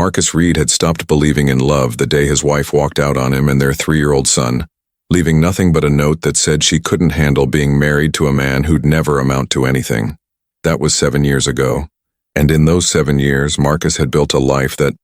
Marcus Reed had stopped believing in love the day his wife walked out on him and their 3-year-old son, leaving nothing but a note that said she couldn't handle being married to a man who'd never amount to anything. That was 7 years ago, and in those 7 years, Marcus had built a life that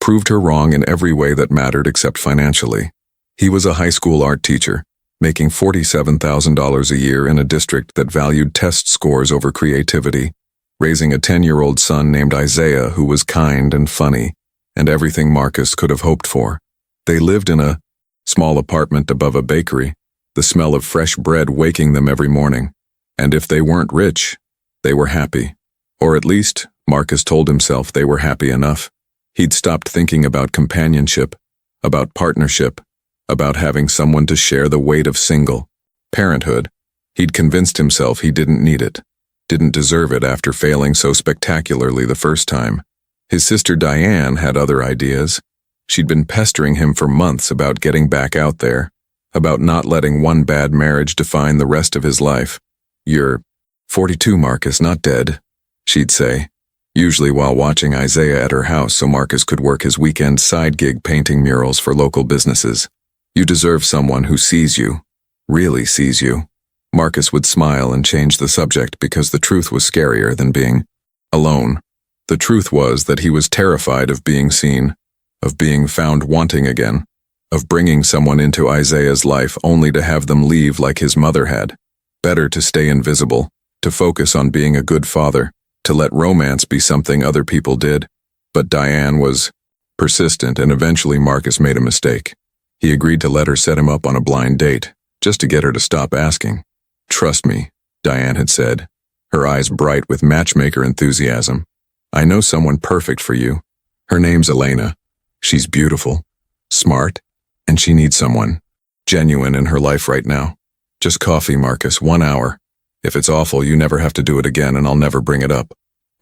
proved her wrong in every way that mattered except financially. He was a high school art teacher, making $47,000 a year in a district that valued test scores over creativity, raising a 10-year-old son named Isaiah who was kind and funny, and everything Marcus could have hoped for. They lived in a small apartment above a bakery, the smell of fresh bread waking them every morning. And if they weren't rich, they were happy. Or at least, Marcus told himself they were happy enough. He'd stopped thinking about companionship, about partnership, about having someone to share the weight of single parenthood. He'd convinced himself he didn't need it, didn't deserve it after failing so spectacularly the first time. His sister Diane had other ideas. She'd been pestering him for months about getting back out there, about not letting one bad marriage define the rest of his life. "You're 42, Marcus, not dead," she'd say, usually while watching Isaiah at her house so Marcus could work his weekend side gig painting murals for local businesses. "You deserve someone who sees you, really sees you." Marcus would smile and change the subject because the truth was scarier than being alone. The truth was that he was terrified of being seen, of being found wanting again, of bringing someone into Isaiah's life only to have them leave like his mother had. Better to stay invisible, to focus on being a good father, to let romance be something other people did. But Diane was persistent, and eventually Marcus made a mistake. He agreed to let her set him up on a blind date, just to get her to stop asking. "Trust me," Diane had said, her eyes bright with matchmaker enthusiasm. "I know someone perfect for you. Her name's Elena. She's beautiful, smart, and she needs someone genuine in her life right now. Just coffee, Marcus, 1 hour. If it's awful, you never have to do it again and I'll never bring it up."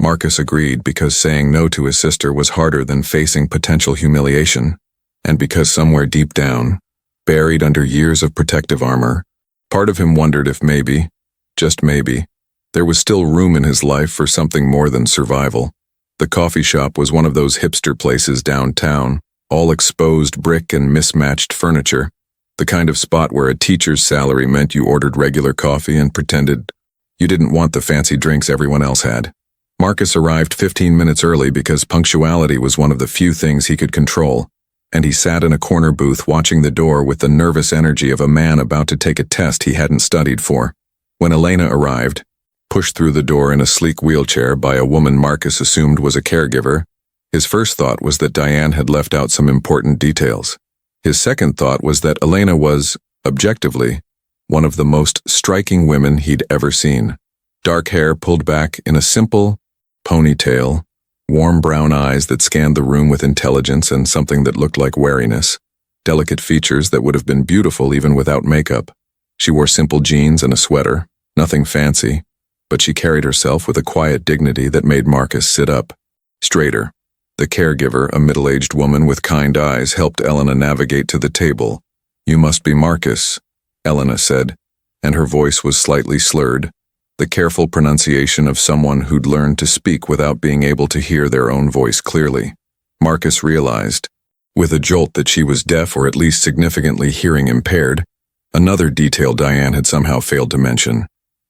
Marcus agreed because saying no to his sister was harder than facing potential humiliation, and because somewhere deep down, buried under years of protective armor, part of him wondered if maybe, just maybe, there was still room in his life for something more than survival. The coffee shop was one of those hipster places downtown, all exposed brick and mismatched furniture, the kind of spot where a teacher's salary meant you ordered regular coffee and pretended you didn't want the fancy drinks everyone else had. Marcus arrived 15 minutes early because punctuality was one of the few things he could control, and he sat in a corner booth watching the door with the nervous energy of a man about to take a test he hadn't studied for. When Elena arrived, pushed through the door in a sleek wheelchair by a woman Marcus assumed was a caregiver, his first thought was that Diane had left out some important details. His second thought was that Elena was, objectively, one of the most striking women he'd ever seen. Dark hair pulled back in a simple ponytail, warm brown eyes that scanned the room with intelligence and something that looked like wariness, delicate features that would have been beautiful even without makeup. She wore simple jeans and a sweater, nothing fancy, but she carried herself with a quiet dignity that made Marcus sit up straighter. The caregiver, a middle-aged woman with kind eyes, helped Elena navigate to the table. "You must be Marcus," Elena said, and her voice was slightly slurred, the careful pronunciation of someone who'd learned to speak without being able to hear their own voice clearly. Marcus realized, with a jolt, that she was deaf or at least significantly hearing impaired, another detail Diane had somehow failed to mention.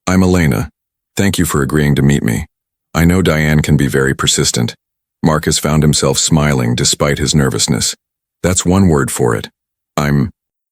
"I'm Elena. Thank you for agreeing to meet me. I know Diane can be very persistent." Marcus found himself smiling despite his nervousness. "That's one word for it. I'm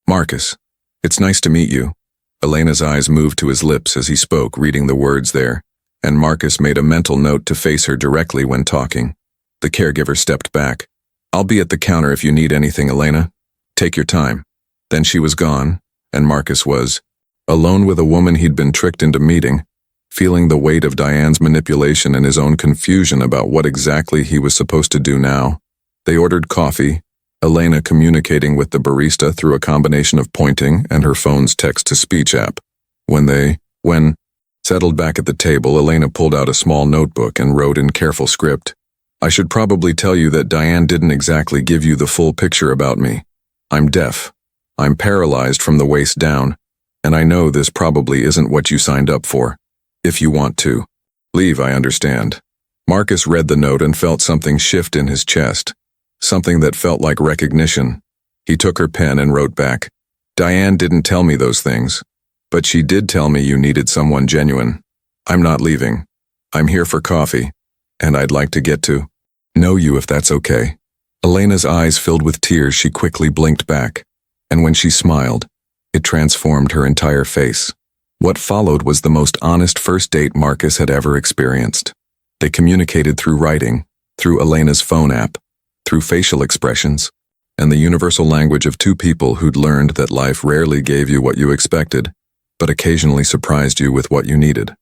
Marcus. It's nice to meet you." Elena's eyes moved to his lips as he spoke, reading the words there, and Marcus made a mental note to face her directly when talking. The caregiver stepped back. "I'll be at the counter if you need anything, Elena. Take your time." Then she was gone, and Marcus was alone with a woman he'd been tricked into meeting, feeling the weight of Diane's manipulation and his own confusion about what exactly he was supposed to do now. They ordered coffee, Elena communicating with the barista through a combination of pointing and her phone's text-to-speech app. When settled back at the table, Elena pulled out a small notebook and wrote in careful script, "I should probably tell you that Diane didn't exactly give you the full picture about me. I'm deaf. I'm paralyzed from the waist down, and I know this probably isn't what you signed up for. If you want to leave, I understand." Marcus read the note and felt something shift in his chest, something that felt like recognition. He took her pen and wrote back, "Diane didn't tell me those things, but she did tell me you needed someone genuine. I'm not leaving. I'm here for coffee, and I'd like to get to know you if that's okay." Elena's eyes filled with tears. She quickly blinked back, and when she smiled, it transformed her entire face. What followed was the most honest first date Marcus had ever experienced. They communicated through writing, through Elena's phone app, through facial expressions, and the universal language of two people who'd learned that life rarely gave you what you expected, but occasionally surprised you with what you needed.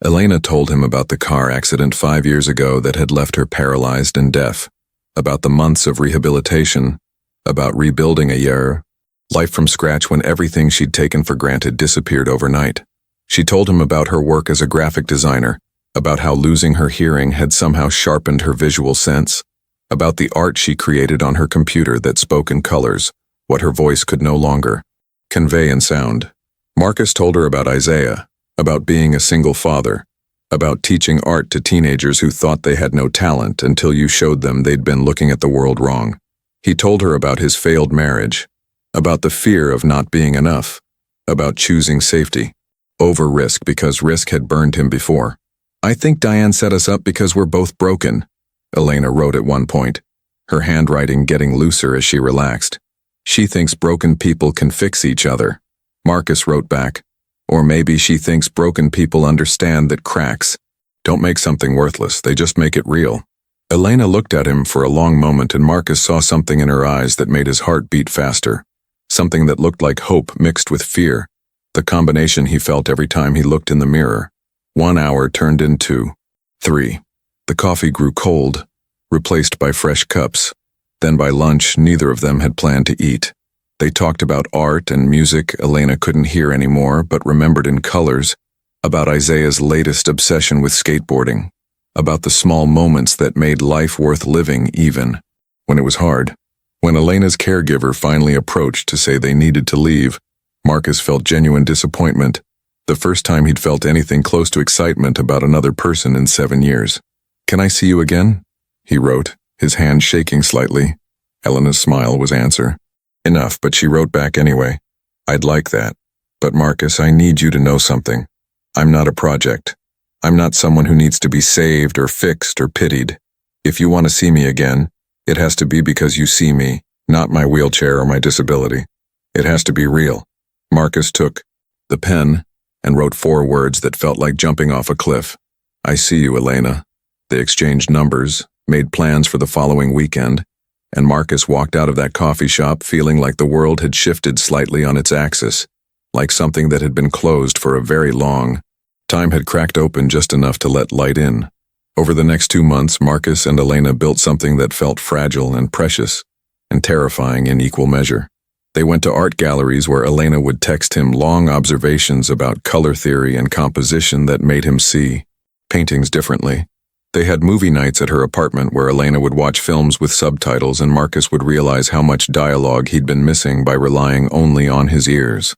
Elena told him about the car accident 5 years ago that had left her paralyzed and deaf, about the months of rehabilitation, about rebuilding a life from scratch when everything she'd taken for granted disappeared overnight. She told him about her work as a graphic designer, about how losing her hearing had somehow sharpened her visual sense, about the art she created on her computer that spoke in colors, what her voice could no longer convey in sound. Marcus told her about Isaiah, about being a single father, about teaching art to teenagers who thought they had no talent until you showed them they'd been looking at the world wrong. He told her about his failed marriage, about the fear of not being enough, about choosing safety over risk because risk had burned him before. "I think Diane set us up because we're both broken," Elena wrote at one point, her handwriting getting looser as she relaxed. "She thinks broken people can fix each other," Marcus wrote back. "Or maybe she thinks broken people understand that cracks don't make something worthless, they just make it real." Elena looked at him for a long moment, and Marcus saw something in her eyes that made his heart beat faster, something that looked like hope mixed with fear, the combination he felt every time he looked in the mirror. 1 hour turned into 3. The coffee grew cold, replaced by fresh cups. Then by lunch, neither of them had planned to eat. They talked about art and music Elena couldn't hear anymore but remembered in colors, about Isaiah's latest obsession with skateboarding, about the small moments that made life worth living even when it was hard. When Elena's caregiver finally approached to say they needed to leave, Marcus felt genuine disappointment, the first time he'd felt anything close to excitement about another person in 7 years. "Can I see you again?" he wrote, his hand shaking slightly. Elena's smile was answer. Enough, but she wrote back anyway. "I'd like that. But Marcus, I need you to know something. I'm not a project. I'm not someone who needs to be saved or fixed or pitied. If you want to see me again, it has to be because you see me, not my wheelchair or my disability. It has to be real." Marcus took the pen and wrote 4 words that felt like jumping off a cliff. "I see you, Elena." They exchanged numbers, made plans for the following weekend, and Marcus walked out of that coffee shop feeling like the world had shifted slightly on its axis, like something that had been closed for a very long time had cracked open just enough to let light in. Over the next 2 months, Marcus and Elena built something that felt fragile and precious, and terrifying in equal measure. They went to art galleries where Elena would text him long observations about color theory and composition that made him see paintings differently. They had movie nights at her apartment where Elena would watch films with subtitles and Marcus would realize how much dialogue he'd been missing by relying only on his ears.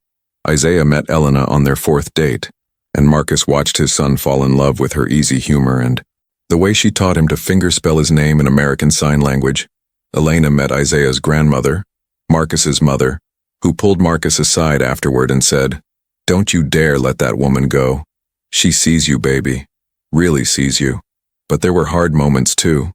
Isaiah met Elena on their 4th date, and Marcus watched his son fall in love with her easy humor and the way she taught him to fingerspell his name in American Sign Language. Elena met Isaiah's grandmother, Marcus's mother, who pulled Marcus aside afterward and said, "Don't you dare let that woman go. She sees you, baby. Really sees you." But there were hard moments too.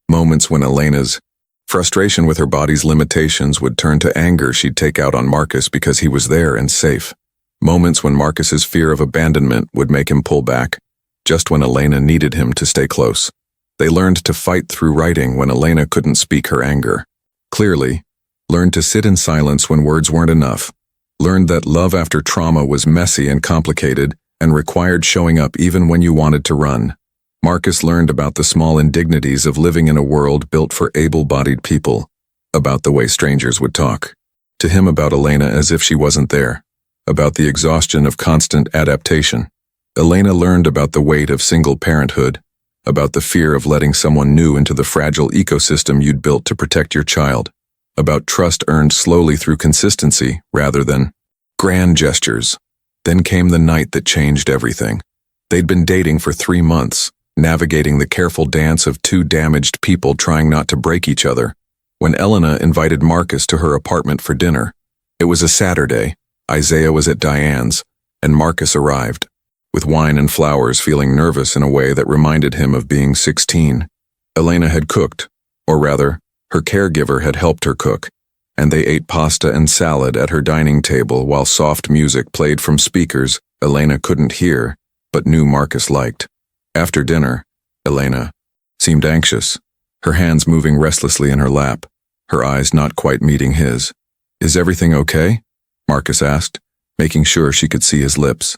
Moments when Elena's frustration with her body's limitations would turn to anger she'd take out on Marcus because he was there and safe. Moments when Marcus's fear of abandonment would make him pull back, just when Elena needed him to stay close. They learned to fight through writing when Elena couldn't speak her anger clearly, learned to sit in silence when words weren't enough, learned that love after trauma was messy and complicated and required showing up even when you wanted to run. Marcus learned about the small indignities of living in a world built for able-bodied people, about the way strangers would talk to him about Elena as if she wasn't there, about the exhaustion of constant adaptation. Elena learned about the weight of single parenthood, about the fear of letting someone new into the fragile ecosystem you'd built to protect your child, about trust earned slowly through consistency rather than grand gestures. Then came the night that changed everything. They'd been dating for 3 months, navigating the careful dance of two damaged people trying not to break each other, when Elena invited Marcus to her apartment for dinner. It was a Saturday. Isaiah was at Diane's, and Marcus arrived, with wine and flowers, feeling nervous in a way that reminded him of being 16. Elena had cooked, or rather, her caregiver had helped her cook, and they ate pasta and salad at her dining table while soft music played from speakers Elena couldn't hear, but knew Marcus liked. After dinner, Elena seemed anxious, her hands moving restlessly in her lap, her eyes not quite meeting his. "Is everything okay?" Marcus asked, making sure she could see his lips.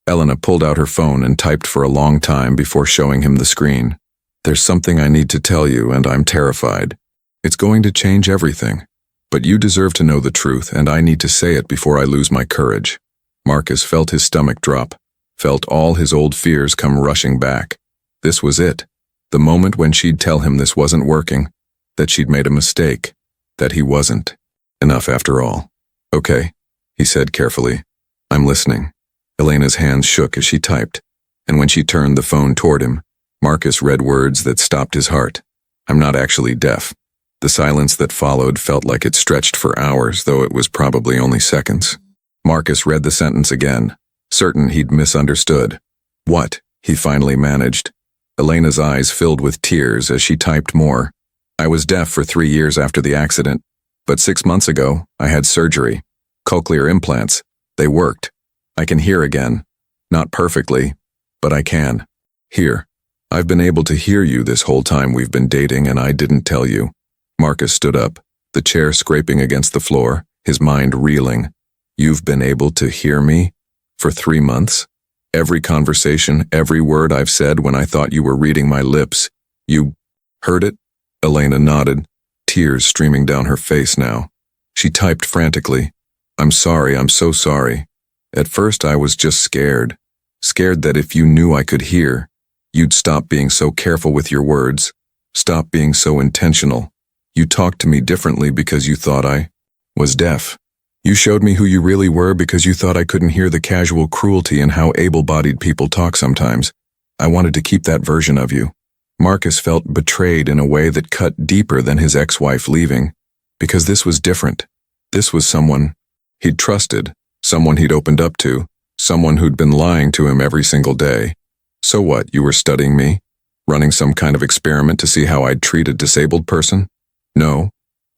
Elena pulled out her phone and typed for a long time before showing him the screen. "There's something I need to tell you, and I'm terrified. It's going to change everything. But you deserve to know the truth, and I need to say it before I lose my courage." Marcus felt his stomach drop, felt all his old fears come rushing back. This was it. The moment when she'd tell him this wasn't working, that she'd made a mistake, that he wasn't enough after all. "Okay," he said carefully. "I'm listening." Elena's hands shook as she typed, and when she turned the phone toward him, Marcus read words that stopped his heart. "I'm not actually deaf." The silence that followed felt like it stretched for hours, though it was probably only seconds. Marcus read the sentence again, certain he'd misunderstood. "What?" he finally managed. Elena's eyes filled with tears as she typed more. "I was deaf for 3 years after the accident, but 6 months ago, I had surgery. Cochlear implants. They worked. I can hear again. Not perfectly, but I can. Here. I've been able to hear you this whole time we've been dating, and I didn't tell you." Marcus stood up, the chair scraping against the floor, his mind reeling. "You've been able to hear me? For 3 months? Every conversation, every word I've said when I thought you were reading my lips. You heard it?" Elena nodded, tears streaming down her face now. She typed frantically. "I'm sorry, I'm so sorry. At first I was just scared. Scared that if you knew I could hear, you'd stop being so careful with your words, stop being so intentional. You talked to me differently because you thought I was deaf. You showed me who you really were because you thought I couldn't hear the casual cruelty in how able-bodied people talk sometimes. I wanted to keep that version of you." Marcus felt betrayed in a way that cut deeper than his ex-wife leaving, because this was different. This was someone he'd trusted, someone he'd opened up to, someone who'd been lying to him every single day. "So what, you were studying me? Running some kind of experiment to see how I'd treat a disabled person?" "No,"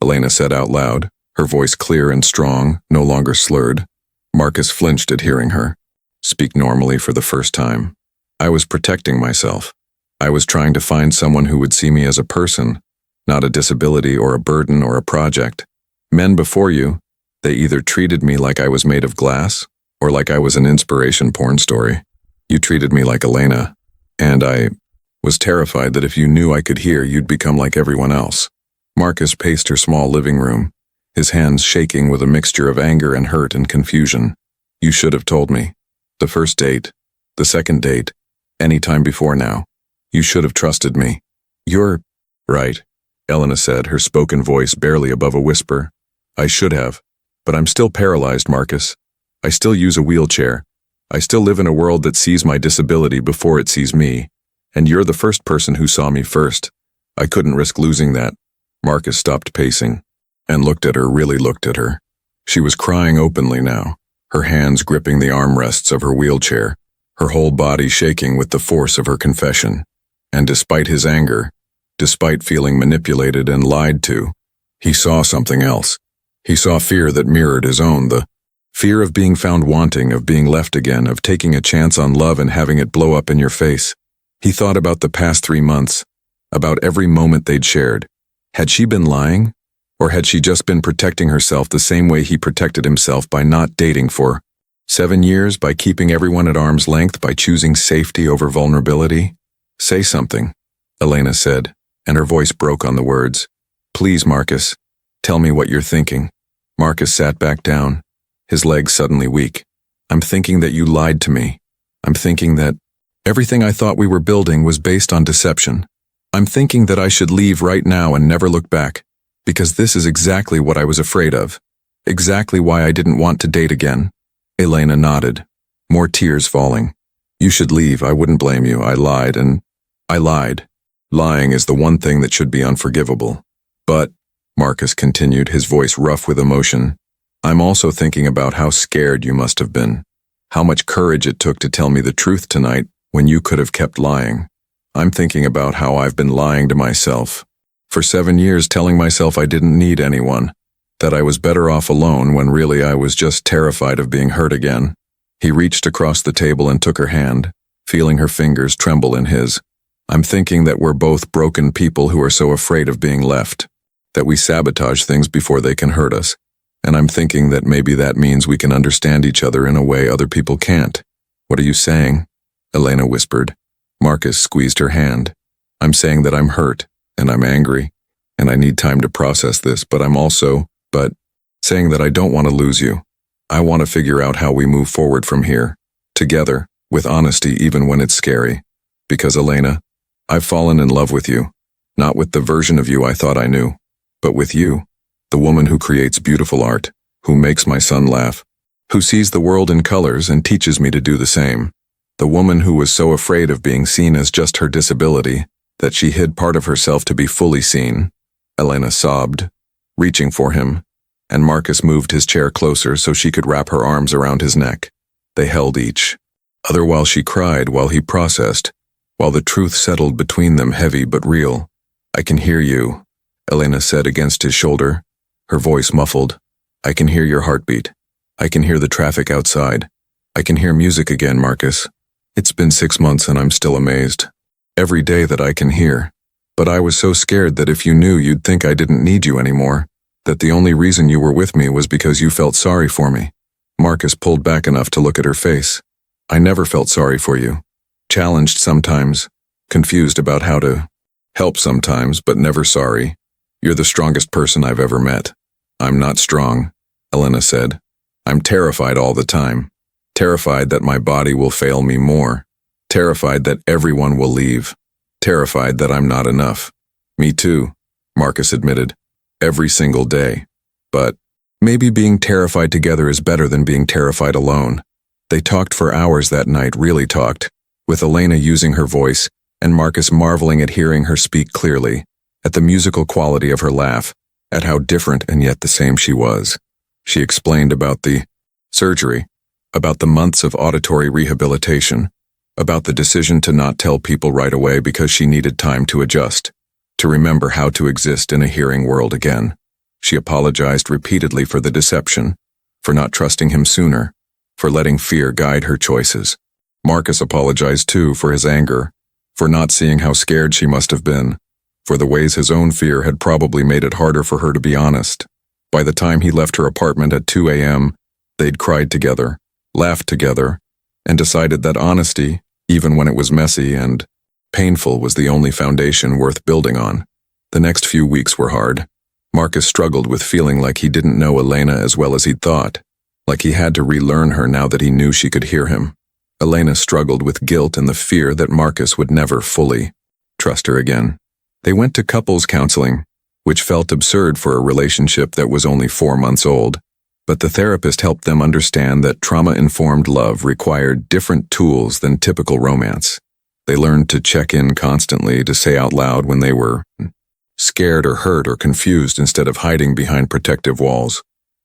Elena said out loud, her voice clear and strong, no longer slurred. Marcus flinched at hearing her speak normally for the first time. "I was protecting myself. I was trying to find someone who would see me as a person, not a disability or a burden or a project. Men before you, they either treated me like I was made of glass or like I was an inspiration porn story. You treated me like Elena, and I was terrified that if you knew I could hear, you'd become like everyone else." Marcus paced her small living room, his hands shaking with a mixture of anger and hurt and confusion. "You should have told me. The first date, the second date, any time before now. You should have trusted me." "You're right," Elena said, her spoken voice barely above a whisper. "I should have. But I'm still paralyzed, Marcus. I still use a wheelchair. I still live in a world that sees my disability before it sees me. And you're the first person who saw me first. I couldn't risk losing that." Marcus stopped pacing and looked at her, really looked at her. She was crying openly now, her hands gripping the armrests of her wheelchair, her whole body shaking with the force of her confession. And despite his anger, despite feeling manipulated and lied to, he saw something else. He saw fear that mirrored his own, the fear of being found wanting, of being left again, of taking a chance on love and having it blow up in your face. He thought about the past 3 months, about every moment they'd shared. Had she been lying? Or had she just been protecting herself the same way he protected himself by not dating for 7 years, by keeping everyone at arm's length, by choosing safety over vulnerability? "Say something," Elena said, and her voice broke on the words. "Please, Marcus, tell me what you're thinking." Marcus sat back down, his legs suddenly weak. "I'm thinking that you lied to me. I'm thinking that everything I thought we were building was based on deception. I'm thinking that I should leave right now and never look back, because this is exactly what I was afraid of, exactly why I didn't want to date again." Elena nodded, more tears falling. "You should leave, I wouldn't blame you, I lied, and I lied. Lying is the one thing that should be unforgivable. But, Marcus continued, his voice rough with emotion, I'm also thinking about how scared you must have been. How much courage it took to tell me the truth tonight when you could have kept lying. I'm thinking about how I've been lying to myself. For 7 years telling myself I didn't need anyone, that I was better off alone when really I was just terrified of being hurt again. He reached across the table and took her hand, feeling her fingers tremble in his. I'm thinking that we're both broken people who are so afraid of being left, that we sabotage things before they can hurt us. And I'm thinking that maybe that means we can understand each other in a way other people can't. What are you saying? Elena whispered. Marcus squeezed her hand. I'm saying that I'm hurt, and I'm angry, and I need time to process this, but I'm also, saying that I don't want to lose you. I want to figure out how we move forward from here, together, with honesty even when it's scary. Because Elena, I've fallen in love with you. Not with the version of you I thought I knew, but with you, the woman who creates beautiful art, who makes my son laugh, who sees the world in colors and teaches me to do the same. The woman who was so afraid of being seen as just her disability, that she hid part of herself to be fully seen. Elena sobbed, reaching for him, and Marcus moved his chair closer so she could wrap her arms around his neck. They held each other while she cried, while he processed, while the truth settled between them, heavy but real. I can hear you, Elena said against his shoulder, her voice muffled. I can hear your heartbeat. I can hear the traffic outside. I can hear music again, Marcus. It's been 6 months and I'm still amazed. Every day that I can hear. But I was so scared that if you knew, you'd think I didn't need you anymore, that the only reason you were with me was because you felt sorry for me. Marcus pulled back enough to look at her face. I never felt sorry for you. Challenged sometimes, confused about how to help sometimes, but never sorry. You're the strongest person I've ever met. I'm not strong, Elena said. I'm terrified all the time. Terrified that my body will fail me more. Terrified that everyone will leave. Terrified that I'm not enough. Me too, Marcus admitted. Every single day. But maybe being terrified together is better than being terrified alone. They talked for hours that night, really talked, with Elena using her voice and Marcus marveling at hearing her speak clearly, at the musical quality of her laugh, at how different and yet the same she was. She explained about the surgery, about the months of auditory rehabilitation, about the decision to not tell people right away because she needed time to adjust, to remember how to exist in a hearing world again. She apologized repeatedly for the deception, for not trusting him sooner, for letting fear guide her choices. Marcus apologized too for his anger, for not seeing how scared she must have been, for the ways his own fear had probably made it harder for her to be honest. By the time he left her apartment at 2 a.m., they'd cried together, laughed together, and decided that honesty, even when it was messy and painful, was the only foundation worth building on. The next few weeks were hard. Marcus struggled with feeling like he didn't know Elena as well as he'd thought, like he had to relearn her now that he knew she could hear him. Elena struggled with guilt and the fear that Marcus would never fully trust her again. They went to couples counseling, which felt absurd for a relationship that was only 4 months old, but the therapist helped them understand that trauma-informed love required different tools than typical romance. They learned to check in constantly, to say out loud when they were scared or hurt or confused instead of hiding behind protective walls.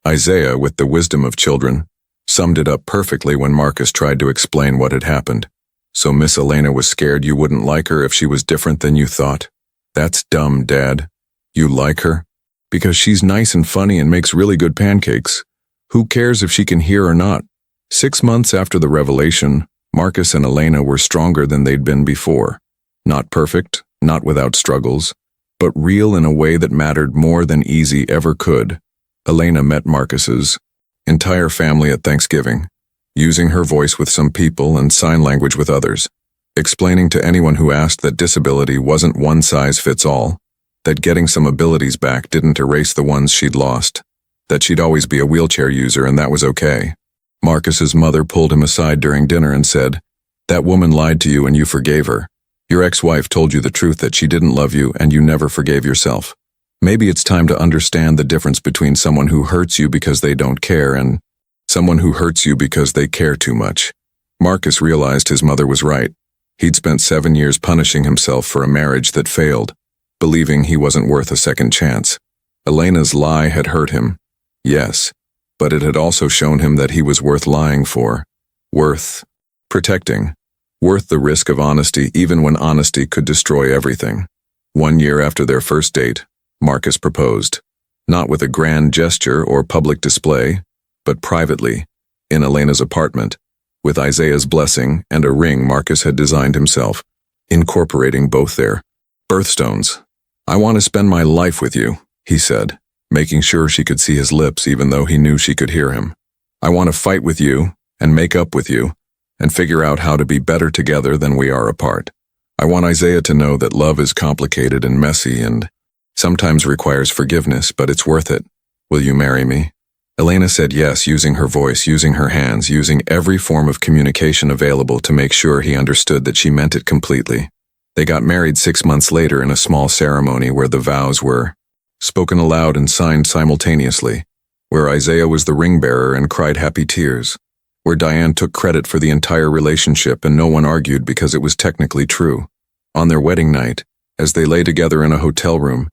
Isaiah, with the wisdom of children, summed it up perfectly when Marcus tried to explain what had happened. So Miss Elena was scared you wouldn't like her if she was different than you thought. That's dumb, Dad. You like her? Because she's nice and funny and makes really good pancakes. Who cares if she can hear or not? 6 months after the revelation, Marcus and Elena were stronger than they'd been before. Not perfect, not without struggles, but real in a way that mattered more than easy ever could. Elena met Marcus's entire family at Thanksgiving, using her voice with some people and sign language with others, explaining to anyone who asked that disability wasn't one size fits all, that getting some abilities back didn't erase the ones she'd lost, that she'd always be a wheelchair user and that was okay. Marcus's mother pulled him aside during dinner and said, "That woman lied to you and you forgave her. Your ex-wife told you the truth that she didn't love you and you never forgave yourself. Maybe it's time to understand the difference between someone who hurts you because they don't care and someone who hurts you because they care too much." Marcus realized his mother was right. He'd spent 7 years punishing himself for a marriage that failed, believing he wasn't worth a second chance. Elena's lie had hurt him, yes, but it had also shown him that he was worth lying for, worth protecting, worth the risk of honesty even when honesty could destroy everything. 1 year after their first date, Marcus proposed, not with a grand gesture or public display, but privately, in Elena's apartment, with Isaiah's blessing and a ring Marcus had designed himself, incorporating both their birthstones. "I want to spend my life with you," he said, making sure she could see his lips even though he knew she could hear him. "I want to fight with you and make up with you and figure out how to be better together than we are apart. I want Isaiah to know that love is complicated and messy and sometimes requires forgiveness, but it's worth it. Will you marry me?" Elena said yes, using her voice, using her hands, using every form of communication available to make sure he understood that she meant it completely. They got married 6 months later in a small ceremony where the vows were spoken aloud and signed simultaneously, where Isaiah was the ring bearer and cried happy tears, where Diane took credit for the entire relationship and no one argued because it was technically true. On their wedding night, as they lay together in a hotel room,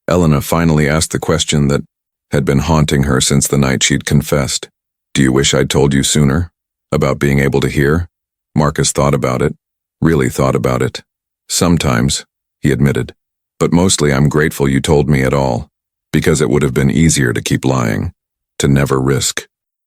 Elena finally asked the question that had been haunting her since the night she'd confessed. "Do you wish I'd told you sooner? About being able to hear?" Marcus thought about it, really thought about it. "Sometimes," he admitted, "but mostly I'm grateful you told me at all, because it would have been easier to keep lying, to never risk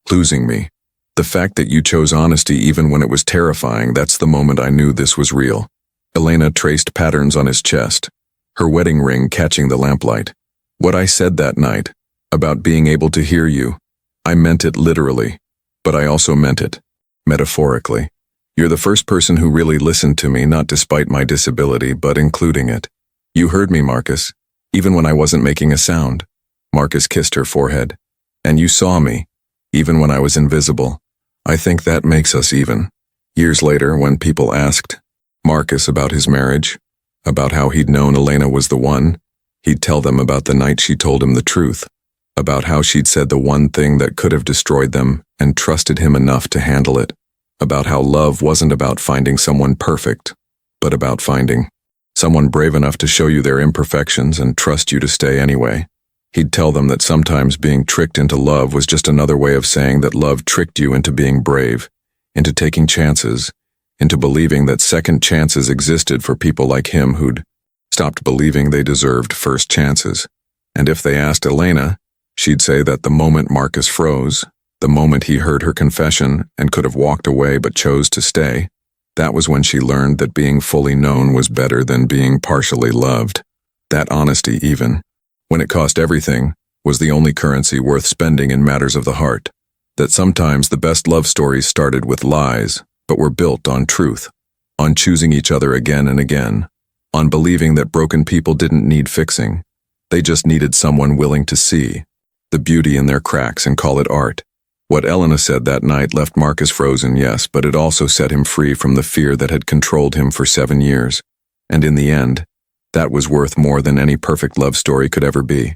losing me. The fact that you chose honesty even when it was terrifying, that's the moment I knew this was real." Elena traced patterns on his chest, her wedding ring catching the lamplight. "What I said that night, about being able to hear you, I meant it literally, but I also meant it metaphorically. You're the first person who really listened to me, not despite my disability, but including it. You heard me, Marcus, even when I wasn't making a sound." Marcus kissed her forehead. "And you saw me, even when I was invisible. I think that makes us even." Years later, when people asked Marcus about his marriage, about how he'd known Elena was the one, he'd tell them about the night she told him the truth, about how she'd said the one thing that could have destroyed them and trusted him enough to handle it, about how love wasn't about finding someone perfect, but about finding someone brave enough to show you their imperfections and trust you to stay anyway. He'd tell them that sometimes being tricked into love was just another way of saying that love tricked you into being brave, into taking chances, into believing that second chances existed for people like him who'd stopped believing they deserved first chances. And if they asked Elena, she'd say that the moment Marcus froze, the moment he heard her confession and could have walked away but chose to stay, that was when she learned that being fully known was better than being partially loved. That honesty, even when it cost everything, was the only currency worth spending in matters of the heart. That sometimes the best love stories started with lies, but were built on truth, on choosing each other again and again, on believing that broken people didn't need fixing. They just needed someone willing to see the beauty in their cracks and call it art. What Elena said that night left Marcus frozen, yes, but it also set him free from the fear that had controlled him for 7 years. And in the end, that was worth more than any perfect love story could ever be.